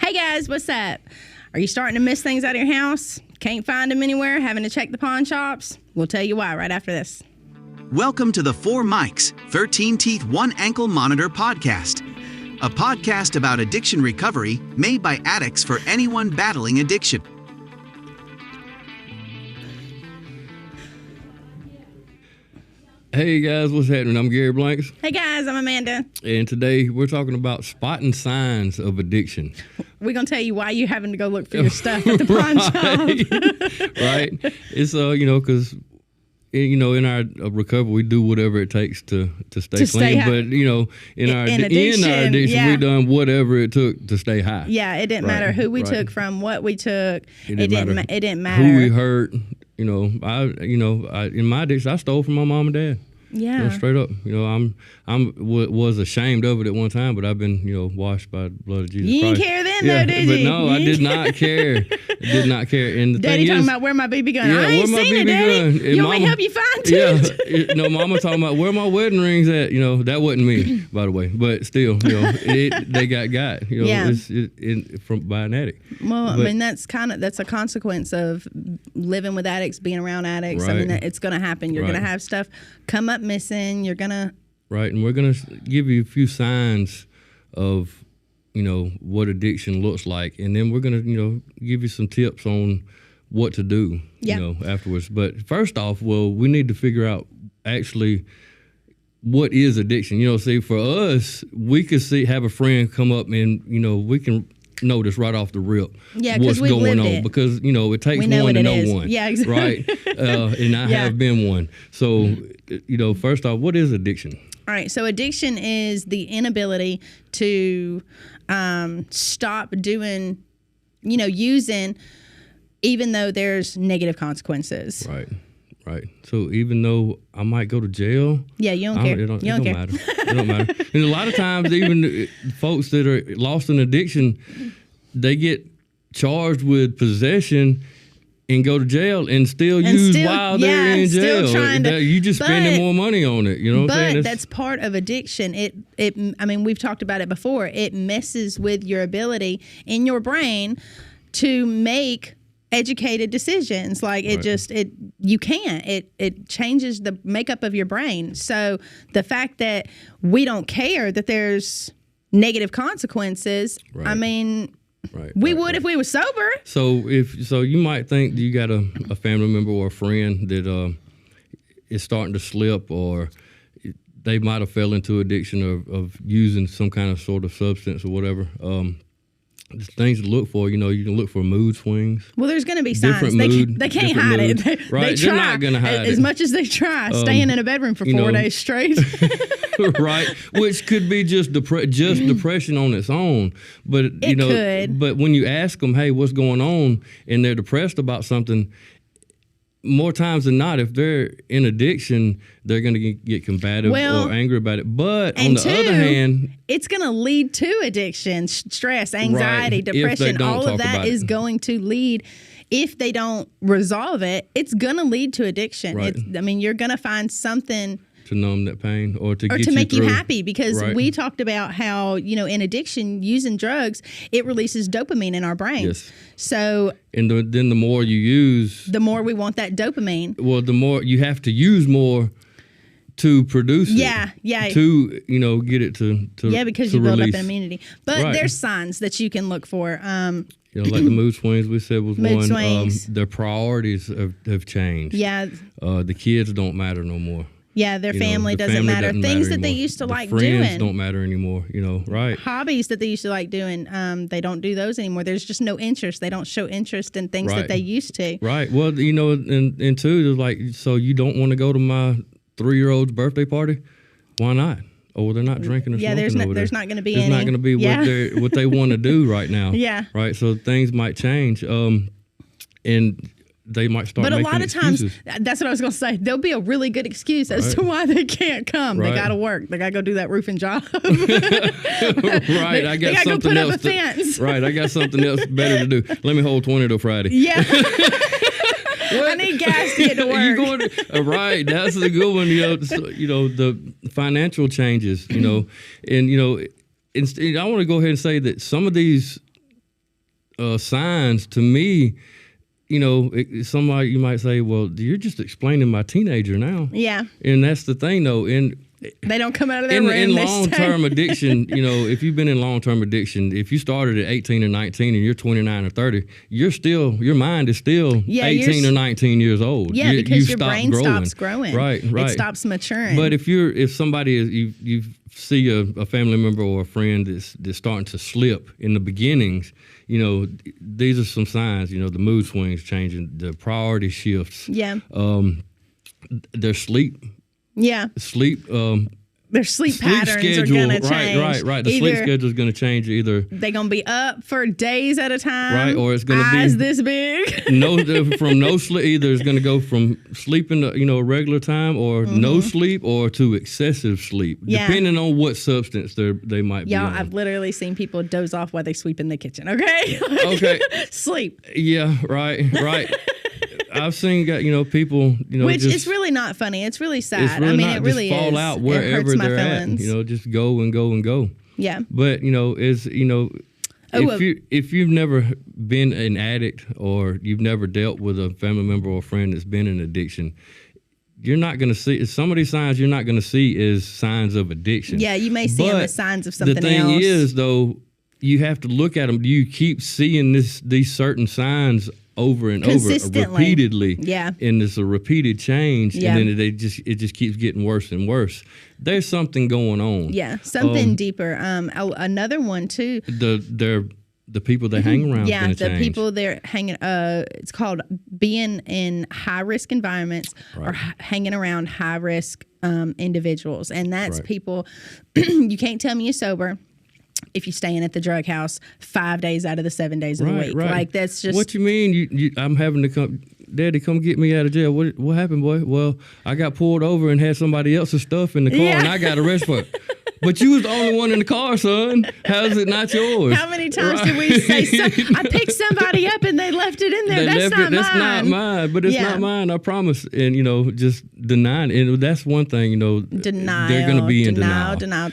Hey guys, what's up? Are you starting to miss things out of your house? Can't find them anywhere? Having to check the pawn shops? We'll tell you why right after this. Welcome to the 4 Mics, 13 Teeth, 1 Ankle Monitor podcast. A podcast about addiction recovery made by addicts for anyone battling addiction. Hey guys, what's happening? I'm Gary Blanks. Hey guys, I'm Amanda. And today we're talking about spotting signs of addiction. We're going to tell you why you're having to go look for your stuff at the pawn shop. Right. It's, because, in our recovery, we do whatever it takes to stay clean. But, in our addiction, we done whatever it took to stay high. Yeah, it didn't matter who we took from, what we took. It didn't matter. Who we hurt. In my addiction, I stole from my mom and dad. Yeah. Straight up. Was ashamed of it at one time, but I've been, washed by the blood of Jesus Christ. You didn't care then, though, did you? But no, I did not care. I did not care. And the Daddy thing talking is, about where my BB gun. Yeah, I ain't seen it, Daddy. You want me to help you find it? Yeah. Mama talking about where my wedding ring's at. That wasn't me, by the way. But still, they got. By an addict. Well, that's a consequence of living with addicts, being around addicts. Right. I mean, it's going to happen. You're going to have stuff come up missing. You're going to. Right, and we're going to give you a few signs of, what addiction looks like, and then we're going to, give you some tips on what to do, afterwards. But first off, we need to figure out actually what is addiction. For us, we could have a friend come up and, we can notice right off the rip what's going on it. Because, it takes one to know one. Yeah, exactly. Right? And I have been one. So, first off, what is addiction? All right, so addiction is the inability to stop doing, using, even though there's negative consequences. Right. So even though I might go to jail, you don't care. It don't matter. It don't matter. And a lot of times, even folks that are lost in addiction, they get charged with possession and go to jail and still use while they're in jail. You just spending more money on it. You know what I'm saying? That's part of addiction. We've talked about it before. It messes with your ability in your brain to make educated decisions. Like you can't. It changes the makeup of your brain. So the fact that we don't care that there's negative consequences, we would if we were sober. So you might think you got a family member or a friend that is starting to slip, or they might have fell into addiction of using some kind of sort of substance or whatever. Things to look for, you can look for mood swings. Well, there's going to be signs. They can't hide it. They try. They're not going to hide it. As much as they try, staying in a bedroom for 4 days straight. Right, which could be just depression on its own. But it could. But when you ask them, hey, what's going on, and they're depressed about something, more times than not, if they're in addiction, they're going to get combative or angry about it. But on the other hand, it's going to lead to addiction, stress, anxiety, depression. All of that is going to lead. If they don't resolve it, it's going to lead to addiction. Right. You're going to find something to numb that pain or to make you happy, because we talked about how, in addiction, using drugs, it releases dopamine in our brain. Yes. So, and then the more you use, the more we want that dopamine. Well, the more you have to use more to produce it. Yeah. To, get it to because you build up an immunity. But there's signs that you can look for. Like the mood swings we said was mood one. Swings. Their priorities have changed. Yeah. The kids don't matter no more. Yeah, their family doesn't matter. Things that they used to like doing. Friends don't matter anymore, right? Hobbies that they used to like doing, they don't do those anymore. There's just no interest. They don't show interest in things that they used to. Right. Well, and two, like, so you don't want to go to my 3-year-old's birthday party? Why not? Oh, they're not drinking or smoking over there. There's not going to be any. It's not going to be what they want to do right now. Yeah. Right. So things might change. And they might start making excuses. But a lot of times, that's what I was going to say. There'll be a really good excuse as to why they can't come. They got to work. They got to go do that roofing job. Right. I got something else. Right. I got something else better to do. Let me hold 20 till Friday. Yeah. I need gas to get to work. Right. That's a good one. The financial changes, and, I want to go ahead and say that some of these signs to me. You know, somebody you might say, well, you're just explaining my teenager now. Yeah. And that's the thing, though. They don't come out of their room. In long-term addiction, you know, if you've been in long-term addiction, if you started at 18 or 19 and you're 29 or 30, your mind is still 18 or 19 years old. Yeah, because your brain stops growing. Right. It stops maturing. But if somebody is, you see a family member or a friend that's starting to slip in the beginnings, you know, these are some signs, you know, the mood swings changing, the priority shifts. Yeah. Their sleep. Yeah. Their sleep patterns schedule, are going to change. Right. The sleep schedule is going to change either. They're going to be up for days at a time. Right, or it's going to be. Eyes this big. From no sleep, either it's going to go from sleeping, a regular time or no sleep or to excessive sleep, depending on what substance they might be on. I've literally seen people doze off while they sweep in the kitchen, okay? Okay. Sleep. Yeah, right. I've seen people, which just, is really not funny. It's really sad. It's really it really just fall is. out wherever they're at. Just go and go and go. Yeah. But if you've never been an addict or you've never dealt with a family member or friend that's been in addiction, you're not going to see some of these signs. You're not going to see is signs of addiction. Yeah, you may see them as signs of something else. The thing is, though, you have to look at them. Do you keep seeing these certain signs over and over repeatedly? Yeah. And it's a repeated change, and then it just keeps getting worse and worse. There's something going on. Yeah, something deeper. Another one too. The people they hang around. Yeah, the people they're hanging. It's called being in high risk environments or hanging around high risk individuals, and that's people. You can't tell me you're sober if you're staying at the drug house 5 days out of the 7 days of the week. Right. Like, that's just... What you mean? I'm having to come... Daddy, come get me out of jail. What happened, boy? Well, I got pulled over and had somebody else's stuff in the car, and I got arrested for it. But you was the only one in the car, son. How is it not yours? How many times did we say, I picked somebody up and they left it in there? That's not mine. But it's not mine, I promise. And, just denying. And that's one thing, Denial. They're going to be in denial. Denial.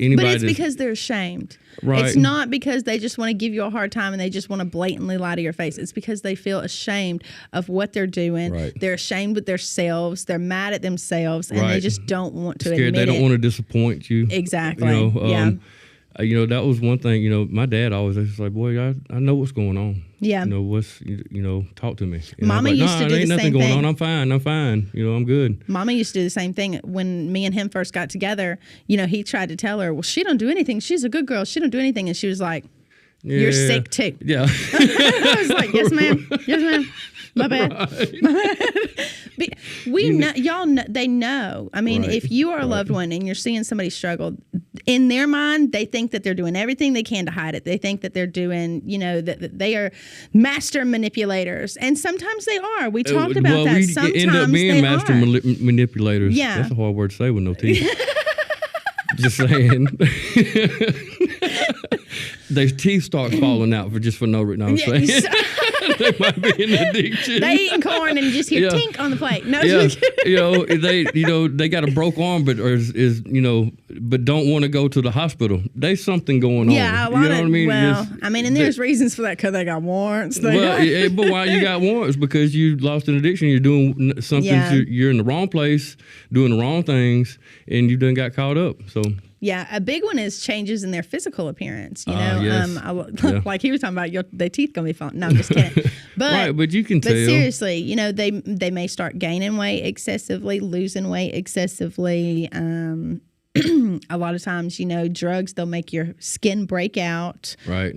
But it's because they're ashamed. Right. It's not because they just want to give you a hard time and they just want to blatantly lie to your face. It's because they feel ashamed of what they're doing. Right. They're ashamed with themselves. They're mad at themselves, and they just don't want to admit it. They don't want to disappoint you. Exactly. That was one thing. My dad always was like, "Boy, I know what's going on. Yeah. Talk to me." And Mama used to do the same thing. Nothing going on. I'm fine. I'm good. Mama used to do the same thing when me and him first got together. He tried to tell her, "Well, she don't do anything. She's a good girl. She don't do anything," and she was like, "You're sick too." Yeah. I was like, "Yes, ma'am. Yes, ma'am. My bad." Right. My bad. But y'all know, they know. I mean, if you are a loved one and you're seeing somebody struggle, in their mind, they think that they're doing everything they can to hide it. They think that they're doing, that they are master manipulators. And sometimes they are. We talked about that. Sometimes end up being master manipulators. Yeah. That's a hard word to say with no teeth. Just saying. Their teeth start falling out for no reason. I'm saying. They might be in addiction. They eating corn and you just hear tink on the plate. No, they got a broke arm, but but don't want to go to the hospital. There's something going on. Yeah, you know what I mean? Well, and there's reasons for that because they got warrants. But why you got warrants? Because you lost an addiction. You're doing something. Yeah. You're in the wrong place, doing the wrong things, and you done got caught up. So. Yeah, a big one is changes in their physical appearance. Yes. Like he was talking about, their teeth gonna be falling. No, I'm just kidding. But but you can tell. But seriously, they may start gaining weight excessively, losing weight excessively. A lot of times, drugs, they'll make your skin break out. Right.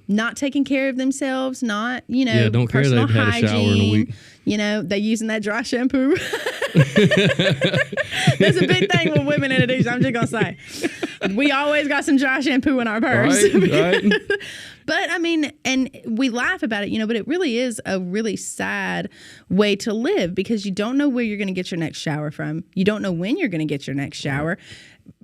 Not taking care of themselves, not, don't care personal they've hygiene. Had a shower in a week. They're using that dry shampoo. That's a big thing with women in addiction. I'm just going to say. We always got some dry shampoo in our purse. Right. But, and we laugh about it, but it really is a really sad way to live because you don't know where you're going to get your next shower from. You don't know when you're going to get your next shower.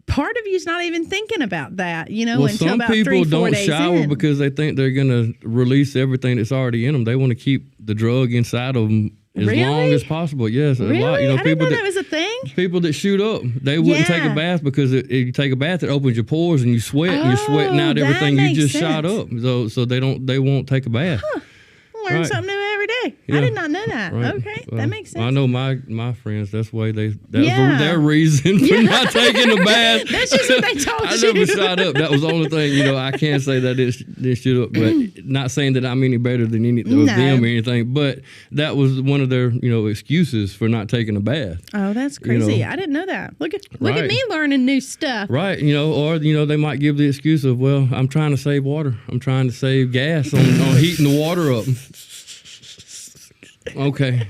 Part of you's not even thinking about that, until about 3-4 days in. Some people don't shower because they think they're going to release everything that's already in them. They want to keep the drug inside of them as long as possible. Yes, Really? a lot. You know, I didn't know that was a thing. People that shoot up, they wouldn't take a bath because if you take a bath, it opens your pores and you sweat, and you're sweating out everything you just shot up. So they won't take a bath. Huh. Learn something new every day. Yeah. I did not know that. Right. Okay, Well, that makes sense. I know my friends. That's why was their reason for not taking a bath. That's just what they told I you. never shot up. That was the only thing. You know, I can't say that I didn't shoot up, but not saying that I'm any better than any of them or anything. But that was one of their excuses for not taking a bath. Oh, that's crazy. You know. I didn't know that. Look at Right. me learning new stuff. Right, or they might give the excuse of, well, I'm trying to save water. I'm trying to save gas on heating the water up. Okay.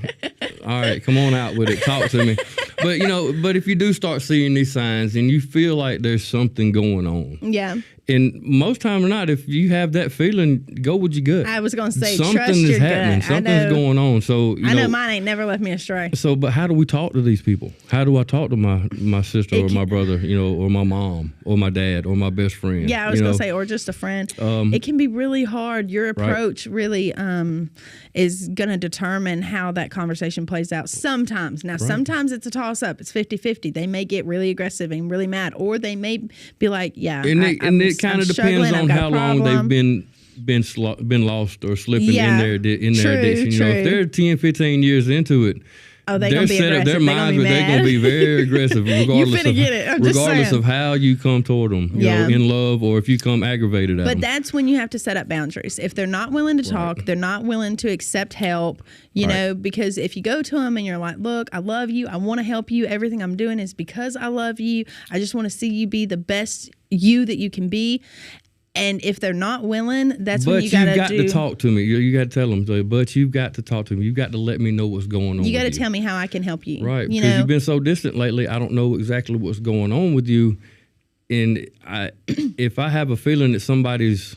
All right, come on out with it. Talk to me. But if you do start seeing these signs and you feel like there's something going on. Yeah. And most time or not, if you have that feeling, go with your gut. I was going to say, something trust is your happening. gut. Something's going on. So I know mine ain't never left me astray. So, but how do we talk to these people? How do I talk to my sister or my brother, or my mom or my dad or my best friend? Yeah, I was going to say, or just a friend. It can be really hard. Your approach really is going to determine how that conversation plays out sometimes. Now, sometimes it's a toss-up. It's 50-50. They may get really aggressive and really mad, or they may be like, yeah, it kind of depends on how long they've been lost or slipping in their addiction. If they're 10, 15 years into it, they're going to be aggressive. Their minds, they're going to be very aggressive, regardless of how you come toward them, in love, or if you come aggravated at them. But that's when you have to set up boundaries. If they're not willing to talk, they're not willing to accept help, because if you go to them and you're like, look, I love you, I want to help you, everything I'm doing is because I love you, I just want to see you be the best you that you can be. And if they're not willing, that's when you got to talk to me. You got to tell them, but you've got to talk to me. You've got to let me know what's going on. You got to tell me how I can help you. Right, because you've been so distant lately. I don't know exactly what's going on with you. And if I have a feeling that somebody's,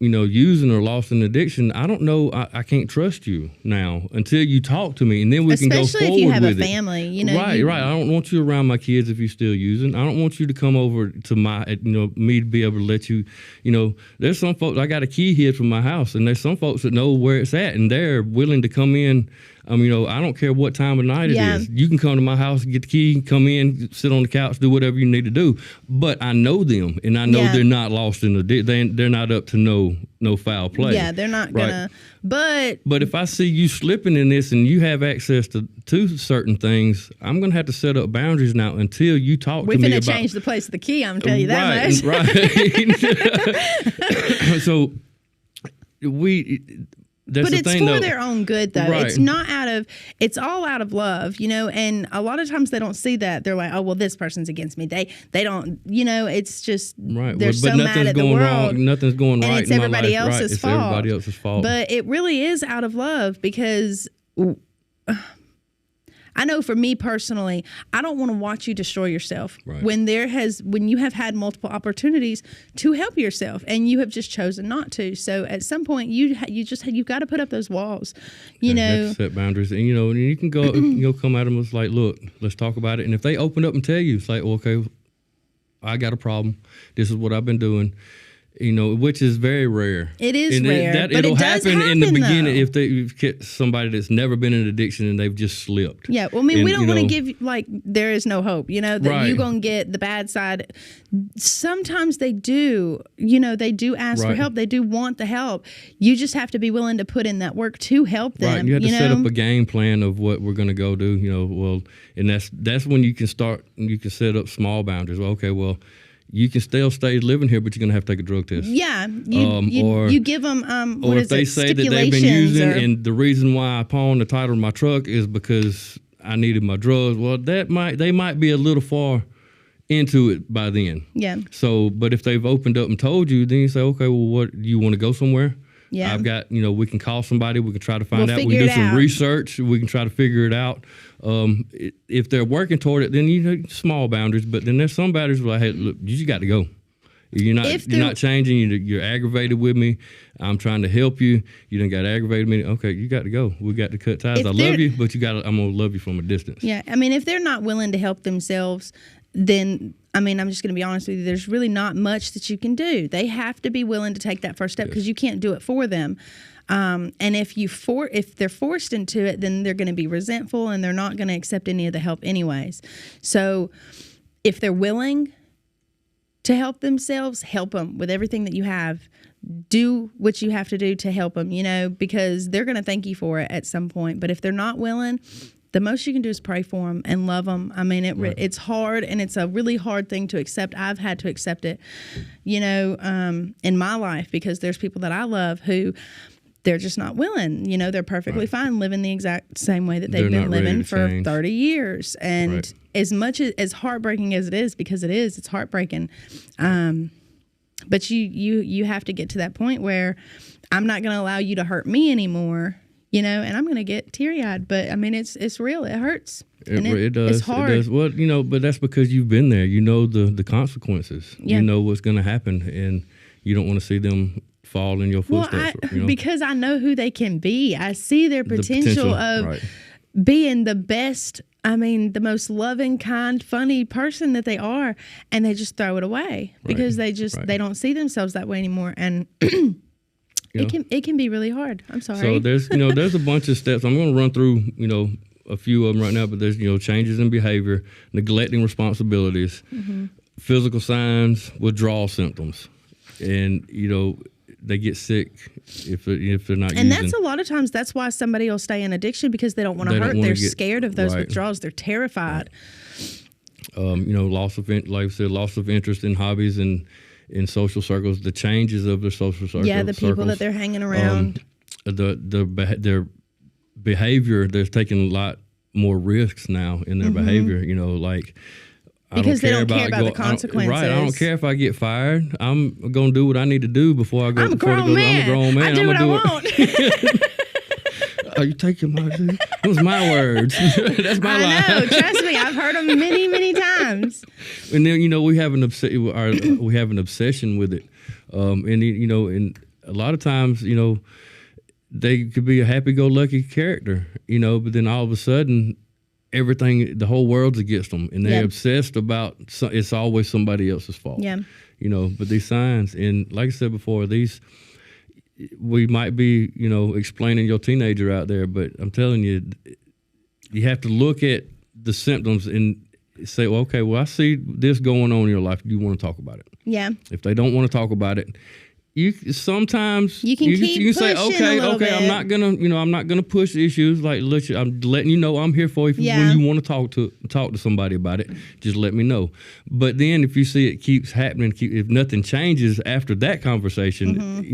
using or lost in addiction, I don't know. I can't trust you now until you talk to me, and then we can go forward with it. Especially if you have a family, Right. I don't want you around my kids if you're still using. I don't want you to come over to me to be able to let you. There's some folks. I got a key here from my house, and there's some folks that know where it's at, and they're willing to come in. I don't care what time of night it is. You can come to my house, get the key, come in, sit on the couch, do whatever you need to do. But I know them, and I know they're not lost in they're not up to no foul play. Yeah, they're not gonna. But if I see you slipping in this and you have access to certain things, I'm gonna have to set up boundaries now until you talk to me about. We're gonna change the place of the key. I'm telling you that much. Right. So That's but it's thing, for though. Their own good, though. Right. It's all out of love, and a lot of times they don't see that. They're like, oh, well, this person's against me. They don't, it's just, right. They're so mad at the world. Wrong. Nothing's going right. And it's everybody else's fault. It's everybody else's fault. But it really is out of love because I know for me personally, I don't want to watch you destroy yourself when you have had multiple opportunities to help yourself and you have just chosen not to. So at some point you've got to put up those walls, you have to set boundaries, and and you can go come at them with like, look, let's talk about it. And if they open up and tell you, it's like, well, okay, I got a problem. This is what I've been doing. Which is very rare. It is rare, but it'll it does happen in the beginning though. if they've get somebody that's never been in addiction and they've just slipped. Yeah, well, I mean, we don't want to give there is no hope. That you're gonna get the bad side. Sometimes they do. They do ask for help. They do want the help. You just have to be willing to put in that work to help them. Right. You have to set up a game plan of what we're gonna go do. And that's when you can start. You can set up small boundaries. Well, okay, well. You can still stay living here, but you're going to have to take a drug test. Yeah. You give them, or if they say that they've been using and the reason why I pawned the title of my truck is because I needed my drugs, well, they might be a little far into it by then. Yeah. So, but if they've opened up and told you, then you say, okay, well, what, you want to go somewhere? Yeah. I've got, we can call somebody. We can try to find out. We can do some research. We can try to figure it out. If they're working toward it, then small boundaries. But then there's some boundaries where, hey, look, you just got to go. You're not changing. You're aggravated with me. I'm trying to help you. You done got aggravated with me. Okay, you got to go. We got to cut ties. I love you, but I'm gonna love you from a distance. Yeah, I mean, if they're not willing to help themselves, then I mean, I'm just going to be honest with you. There's really not much that you can do. They have to be willing to take that first step because you can't do it for them. And if they're forced into it, then they're going to be resentful and they're not going to accept any of the help anyways. So if they're willing to help themselves, help them with everything that you have. Do what you have to do to help them, because they're going to thank you for it at some point. But if they're not willing, the most you can do is pray for them and love them. I mean, it's hard, and it's a really hard thing to accept. I've had to accept it, in my life, because there's people that I love who they're just not willing. They're perfectly fine living the exact same way that they've been living for 30 years. And as much as heartbreaking as it is, because it's heartbreaking. But you have to get to that point where I'm not going to allow you to hurt me anymore. And I'm going to get teary-eyed, but I mean, it's real. It hurts. It does. It's hard. It does. Well, but that's because you've been there. You know the consequences. Yeah. You know what's going to happen, and you don't want to see them fall in your footsteps. Because I know who they can be. I see their potential of being the best. I mean, the most loving, kind, funny person that they are, and they just throw it away because they don't see themselves that way anymore, and. It can be really hard. I'm sorry. So there's a bunch of steps. I'm going to run through a few of them right now, but there's changes in behavior, neglecting responsibilities, physical signs, withdrawal symptoms, and they get sick if they're not using. And that's a lot of times that's why somebody will stay in addiction, because they don't want to hurt. They're scared of those withdrawals. They're terrified. Loss of interest in hobbies and in social circles, the changes of their social circles. Yeah, the people that they're hanging around. Their behavior, they're taking a lot more risks now in their behavior, because they don't care about the consequences. I don't care if I get fired. I'm going to do what I need to do before I go. I'm a grown man. I do what I want. Are you taking my? Those my words. That's my line. I know. Trust me, I've heard them many, many times. And then we have an obsession with it, and a lot of times they could be a happy-go-lucky character, but then all of a sudden the whole world's against them, and they're obsessed about it's always somebody else's fault. Yeah. But these signs, and like I said before, we might be, explaining your teenager out there, but I'm telling you, you have to look at the symptoms and say, well, okay, I see this going on in your life. Do you want to talk about it? Yeah. If they don't want to talk about it, you can say, okay, I'm not gonna push issues. Like, look, I'm letting you know I'm here for you. When you want to talk to somebody about it, just let me know. But then if you see it keeps happening, if nothing changes after that conversation,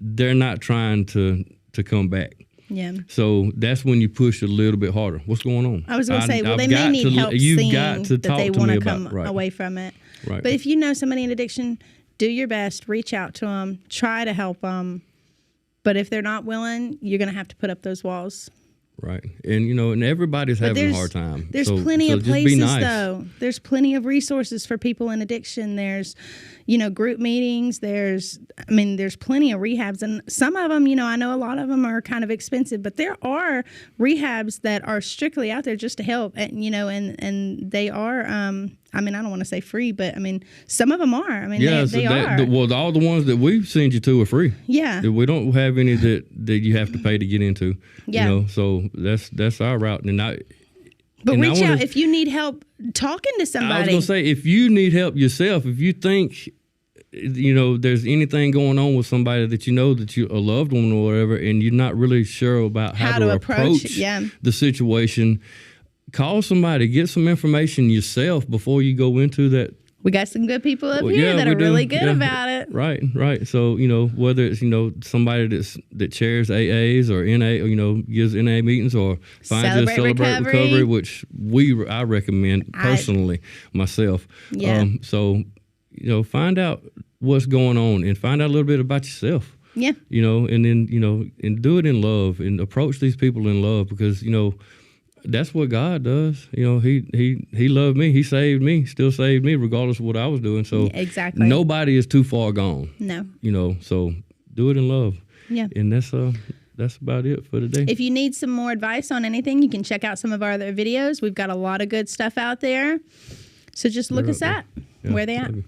they're not trying to come back. Yeah. So that's when you push a little bit harder. What's going on? I was going to say, they may need help seeing that they want to come away from it. Right. But if you know somebody in addiction, do your best, reach out to them, try to help them. But if they're not willing, you're going to have to put up those walls. Right. And, and everybody's having a hard time. There's plenty of places, though. There's plenty of resources for people in addiction. There's, group meetings. There's plenty of rehabs. And some of them, I know a lot of them are kind of expensive, but there are rehabs that are strictly out there just to help. And, and they are, I don't want to say free, but some of them are. They are. All the ones that we've sent you to are free. Yeah. We don't have any that you have to pay to get into. Yeah. So that's our route. But reach out if you need help talking to somebody. I was going to say, if you need help yourself, if you think, there's anything going on with somebody that that you a loved one or whatever, and you're not really sure about how to approach the situation, call somebody, get some information yourself before you go into that. We got some good people up here that are really good about it. Right. So, whether it's, somebody that chairs AAs or NA, gives NA meetings or finds Celebrate Recovery, which I recommend personally myself. Yeah. So, find out what's going on and find out a little bit about yourself. Yeah. And then, and do it in love and approach these people in love, because, that's what God does. He loved me. He saved me, still saved me, regardless of what I was doing. So exactly, nobody is too far gone. No. So do it in love. Yeah. And that's about it for today. If you need some more advice on anything, you can check out some of our other videos. We've got a lot of good stuff out there. So just look They're us up up. there. Yeah, Where they at? love you.